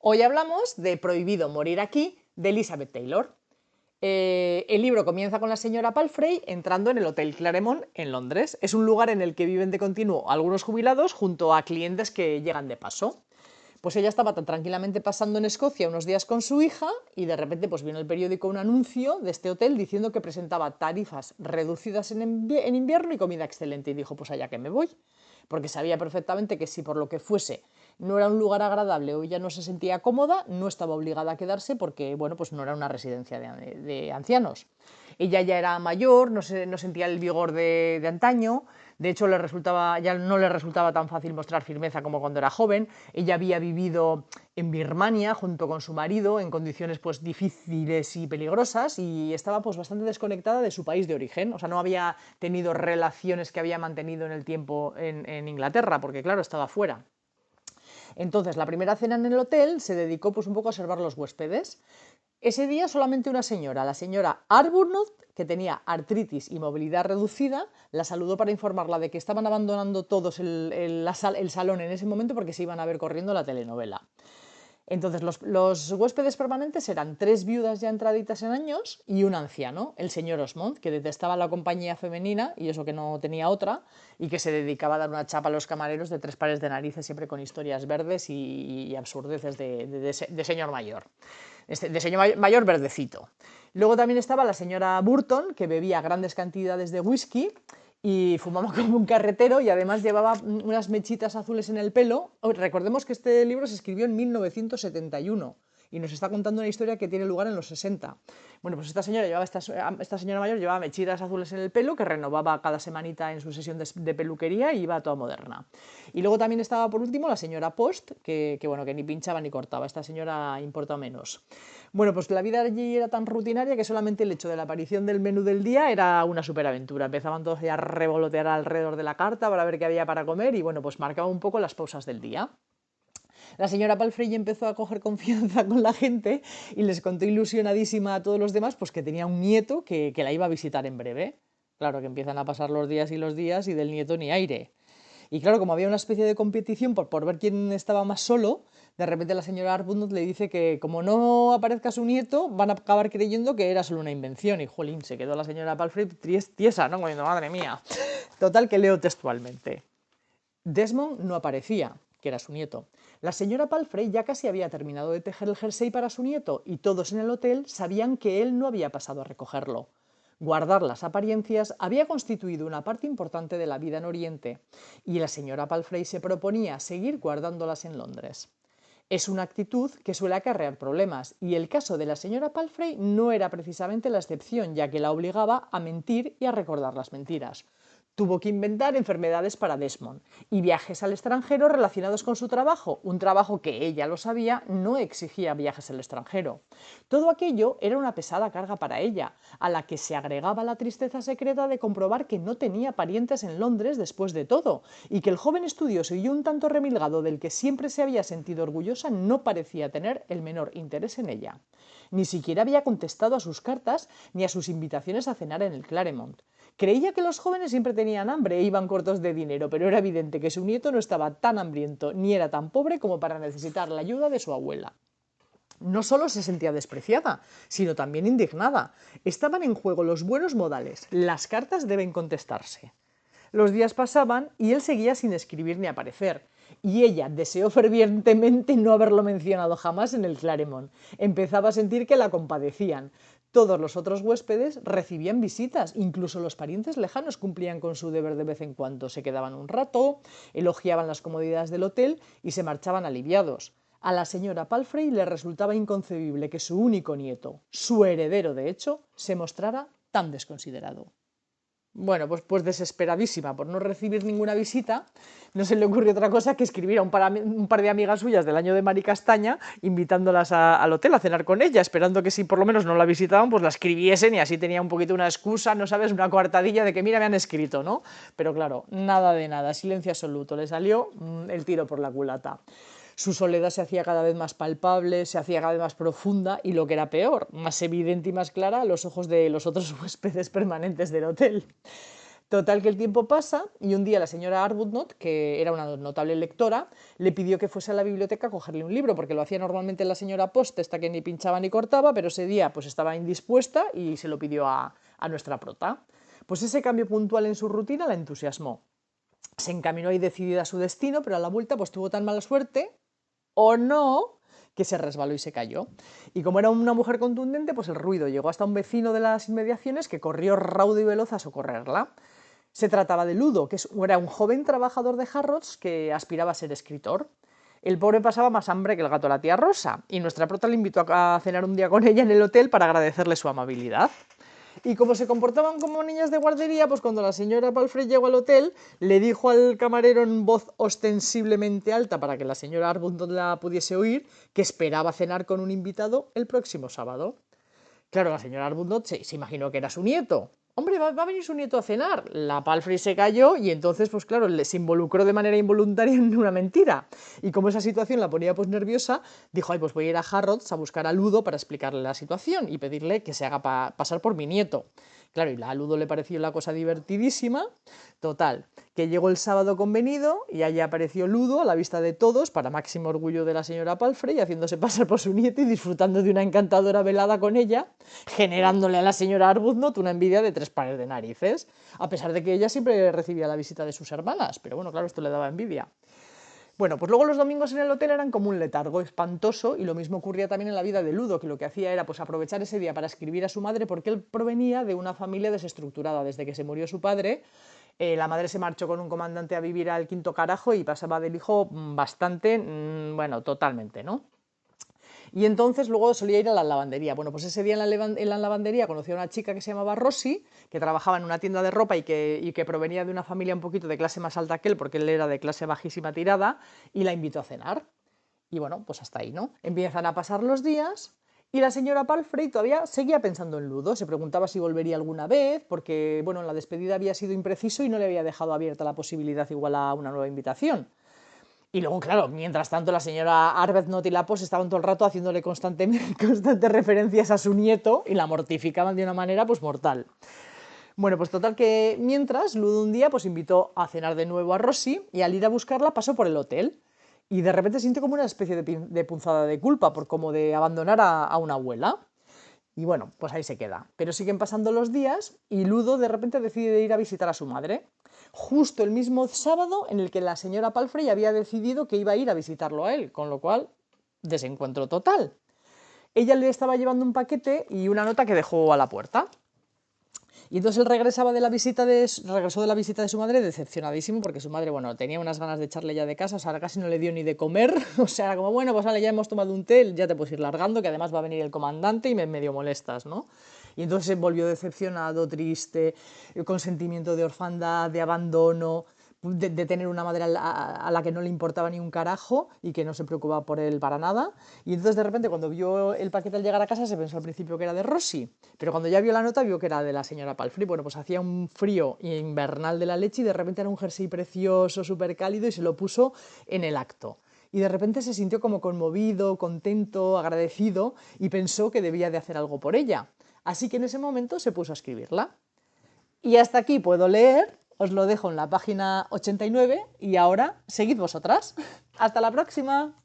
Hoy hablamos de Prohibido morir aquí, de Elizabeth Taylor. El libro comienza con la señora Palfrey entrando en el Hotel Claremont en Londres. Es un lugar en el que viven de continuo algunos jubilados junto a clientes que llegan de paso. Pues ella estaba tan tranquilamente pasando en Escocia unos días con su hija y de repente pues vino el periódico un anuncio de este hotel diciendo que presentaba tarifas reducidas en invierno y comida excelente, y dijo, pues allá que me voy, porque sabía perfectamente que si por lo que fuese no era un lugar agradable o ella no se sentía cómoda, no estaba obligada a quedarse porque, bueno, pues no era una residencia de ancianos. Ella ya era mayor, no sentía el vigor de antaño. De hecho, ya no le resultaba tan fácil mostrar firmeza como cuando era joven. Ella había vivido en Birmania junto con su marido en condiciones pues difíciles y peligrosas, y estaba pues bastante desconectada de su país de origen. O sea, no había tenido relaciones que había mantenido en el tiempo en Inglaterra, porque claro, estaba fuera. Entonces, la primera cena en el hotel se dedicó pues un poco a observar los huéspedes. Ese día solamente una señora, la señora Arbuthnot, que tenía artritis y movilidad reducida, la saludó para informarla de que estaban abandonando todos el salón en ese momento porque se iban a ver corriendo la telenovela. Entonces, los huéspedes permanentes eran tres viudas ya entraditas en años y un anciano, el señor Osmond, que detestaba la compañía femenina, y eso que no tenía otra, y que se dedicaba a dar una chapa a los camareros de tres pares de narices, siempre con historias verdes y absurdeces de señor mayor. De señor mayor verdecito. Luego también estaba la señora Burton, que bebía grandes cantidades de whisky y fumaba como un carretero, y además llevaba unas mechitas azules en el pelo. Recordemos que este libro se escribió en 1971 y nos está contando una historia que tiene lugar en los 60. Bueno, pues esta señora mayor llevaba mechitas azules en el pelo que renovaba cada semanita en su sesión de peluquería, y iba toda moderna. Y luego también estaba por último la señora Post, bueno, que ni pinchaba ni cortaba. Esta señora importa menos. Bueno, pues la vida allí era tan rutinaria que solamente el hecho de la aparición del menú del día era una superaventura. Empezaban todos ya a revolotear alrededor de la carta para ver qué había para comer, y bueno, pues marcaba un poco las pausas del día. La señora Palfrey empezó a coger confianza con la gente y les contó ilusionadísima a todos los demás pues que tenía un nieto que la iba a visitar en breve. Claro que empiezan a pasar los días y del nieto ni aire. Y claro, como había una especie de competición por ver quién estaba más solo, de repente la señora Arbuthnot le dice que como no aparezca su nieto, van a acabar creyendo que era solo una invención. Y jolín, se quedó la señora Palfrey tiesa, ¿no? Como diciendo, madre mía. Total, que leo textualmente. Desmond no aparecía, que era su nieto. La señora Palfrey ya casi había terminado de tejer el jersey para su nieto, y todos en el hotel sabían que él no había pasado a recogerlo. Guardar las apariencias había constituido una parte importante de la vida en Oriente, y la señora Palfrey se proponía seguir guardándolas en Londres. Es una actitud que suele acarrear problemas, y el caso de la señora Palfrey no era precisamente la excepción, ya que la obligaba a mentir y a recordar las mentiras. Tuvo que inventar enfermedades para Desmond y viajes al extranjero relacionados con su trabajo, un trabajo que ella lo sabía no exigía viajes al extranjero. Todo aquello era una pesada carga para ella, a la que se agregaba la tristeza secreta de comprobar que no tenía parientes en Londres después de todo, y que el joven estudioso y un tanto remilgado del que siempre se había sentido orgullosa no parecía tener el menor interés en ella. Ni siquiera había contestado a sus cartas ni a sus invitaciones a cenar en el Claremont. Creía que los jóvenes siempre tenían hambre e iban cortos de dinero, pero era evidente que su nieto no estaba tan hambriento ni era tan pobre como para necesitar la ayuda de su abuela. No solo se sentía despreciada, sino también indignada. Estaban en juego los buenos modales. Las cartas deben contestarse. Los días pasaban y él seguía sin escribir ni aparecer. Y ella deseó fervientemente no haberlo mencionado jamás en el Claremont. Empezaba a sentir que la compadecían. Todos los otros huéspedes recibían visitas, incluso los parientes lejanos cumplían con su deber de vez en cuando. Se quedaban un rato, elogiaban las comodidades del hotel y se marchaban aliviados. A la señora Palfrey le resultaba inconcebible que su único nieto, su heredero de hecho, se mostrara tan desconsiderado. Bueno, pues desesperadísima por no recibir ninguna visita, no se le ocurrió otra cosa que escribir a un par de amigas suyas del año de Maricastaña, invitándolas al hotel a cenar con ella, esperando que si por lo menos no la visitaban, pues la escribiesen, y así tenía un poquito una excusa, no sabes, una coartadilla de que mira, me han escrito, ¿no? Pero claro, nada de nada, silencio absoluto, le salió el tiro por la culata. Su soledad se hacía cada vez más palpable, se hacía cada vez más profunda y, lo que era peor, más evidente y más clara a los ojos de los otros huéspedes permanentes del hotel. Total que el tiempo pasa y un día la señora Arbuthnot, que era una notable lectora, le pidió que fuese a la biblioteca a cogerle un libro, porque lo hacía normalmente la señora Post, esta que ni pinchaba ni cortaba, pero ese día pues estaba indispuesta y se lo pidió a nuestra prota. Pues ese cambio puntual en su rutina la entusiasmó. Se encaminó ahí decidida a su destino, pero a la vuelta pues tuvo tan mala suerte, o no, que se resbaló y se cayó. Y como era una mujer contundente, pues el ruido llegó hasta un vecino de las inmediaciones que corrió raudo y veloz a socorrerla. Se trataba de Ludo, que era un joven trabajador de Harrods que aspiraba a ser escritor. El pobre pasaba más hambre que el gato a la tía Rosa, y nuestra prota le invitó a cenar un día con ella en el hotel para agradecerle su amabilidad. Y como se comportaban como niñas de guardería, pues cuando la señora Palfrey llegó al hotel, le dijo al camarero en voz ostensiblemente alta para que la señora Arbuthnot la pudiese oír, que esperaba cenar con un invitado el próximo sábado. Claro, la señora Arbuthnot se imaginó que era su nieto. Hombre, va a venir su nieto a cenar. La Palfrey se cayó y entonces, pues claro, se involucró de manera involuntaria en una mentira. Y como esa situación la ponía pues nerviosa, dijo, ay, pues voy a ir a Harrods a buscar a Ludo para explicarle la situación y pedirle que se haga pasar por mi nieto. Claro, y a Ludo le pareció la cosa divertidísima. Total, que llegó el sábado convenido y allí apareció Ludo a la vista de todos, para máximo orgullo de la señora Palfrey, haciéndose pasar por su nieto y disfrutando de una encantadora velada con ella, generándole a la señora Arbuthnot una envidia de 3 pares de narices, a pesar de que ella siempre recibía la visita de sus hermanas, pero bueno, claro, esto le daba envidia. Bueno, pues luego los domingos en el hotel eran como un letargo espantoso, y lo mismo ocurría también en la vida de Ludo, que lo que hacía era pues aprovechar ese día para escribir a su madre, porque él provenía de una familia desestructurada. Desde que se murió su padre, la madre se marchó con un comandante a vivir al quinto carajo y pasaba del hijo bastante, bueno, totalmente, ¿no? Y entonces luego solía ir a la lavandería. Bueno, pues ese día en la lavandería conoció a una chica que se llamaba Rosy, que trabajaba en una tienda de ropa y que provenía de una familia un poquito de clase más alta que él, porque él era de clase bajísima tirada, y la invitó a cenar. Y bueno, pues hasta ahí, ¿no? Empiezan a pasar los días y la señora Palfrey todavía seguía pensando en Ludo. Se preguntaba si volvería alguna vez, porque bueno, en la despedida había sido impreciso y no le había dejado abierta la posibilidad igual a una nueva invitación. Y luego, claro, mientras tanto la señora Arbuthnot y Lapos estaban todo el rato haciéndole constantes referencias a su nieto y la mortificaban de una manera pues mortal. Bueno, pues total que mientras, Ludo un día pues invitó a cenar de nuevo a Rosy y al ir a buscarla pasó por el hotel y de repente sintió como una especie de punzada de culpa por como de abandonar a una abuela. Y bueno, pues ahí se queda. Pero siguen pasando los días y Ludo de repente decide ir a visitar a su madre, justo el mismo sábado en el que la señora Palfrey había decidido que iba a ir a visitarlo a él, con lo cual, desencuentro total. Ella le estaba llevando un paquete y una nota que dejó a la puerta. Y entonces él regresó de la visita de su madre decepcionadísimo, porque su madre, bueno, tenía unas ganas de echarle ya de casa, o sea, casi no le dio ni de comer, o sea, como, bueno, pues vale, ya hemos tomado un té, ya te puedes ir largando, que además va a venir el comandante y me medio molestas, ¿no? Y entonces se volvió decepcionado, triste, con sentimiento de orfandad, de abandono, de tener una madre a la que no le importaba ni un carajo y que no se preocupaba por él para nada. Y entonces de repente cuando vio el paquete al llegar a casa se pensó al principio que era de Rosy, pero cuando ya vio la nota vio que era de la señora Palfrey. Bueno, pues hacía un frío invernal de la leche y de repente era un jersey precioso, súper cálido y se lo puso en el acto. Y de repente se sintió como conmovido, contento, agradecido y pensó que debía de hacer algo por ella. Así que en ese momento se puso a escribirla. Y hasta aquí puedo leer, os lo dejo en la página 89 y ahora seguid vosotras. ¡Hasta la próxima!